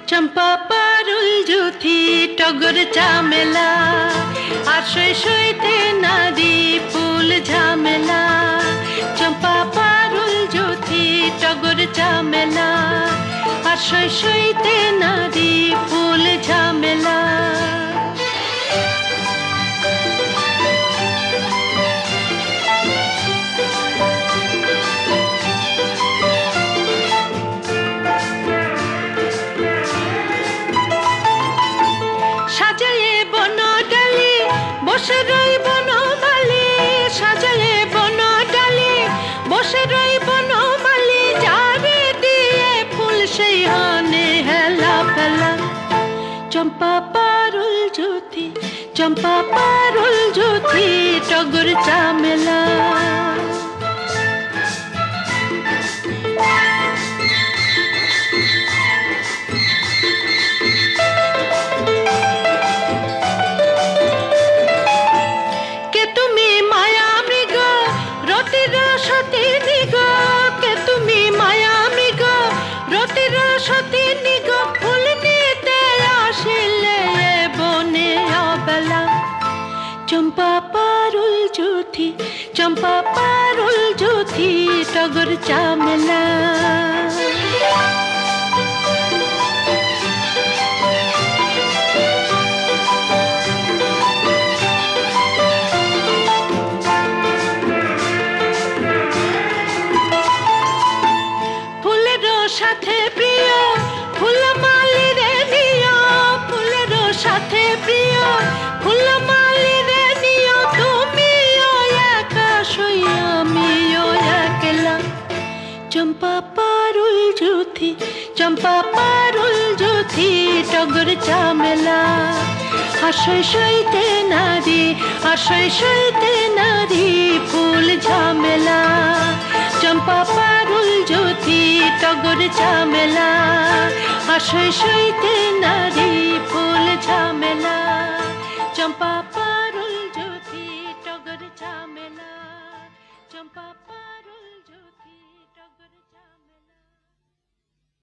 চম্পা পারুল জুথি টগর চামেলা আর সইতে নারী ফুল ঝামেলা। চম্পা পারুল জুথি টগর চামেলা আর সইতে নারী ফুল ঝামেলা। সাজায়ে বনডালি বসে রই বনমালী, সাজায়ে বনডালি বসে রই বনমালী, যারে দিয়ে ফুল সেই হানে হেলা ফেলা। চম্পা পারুল জুথি, চম্পা পারুল জুথি টগর চামেলা। চম্পা পারুল জুথি, চম্পা পারুল জুথি টগর চামেলা। ফুলের সাথে প্রিয় ফুলমালি রে নিও, ফুলের সাথে প্রিয় ফুলমালি রে নিও, তুমিও একা সই আমিও একলা। চম্পা পারুল জুথি, চম্পা পারুল জুথি টগর চামেলা। আর সইতে নারী, আর সইতে নারী ফুল ঝামেলা। চম্পা পারুল জুথি টগর চামেলা আর সইতে নারী ফুল ঝামেলা। চম্পা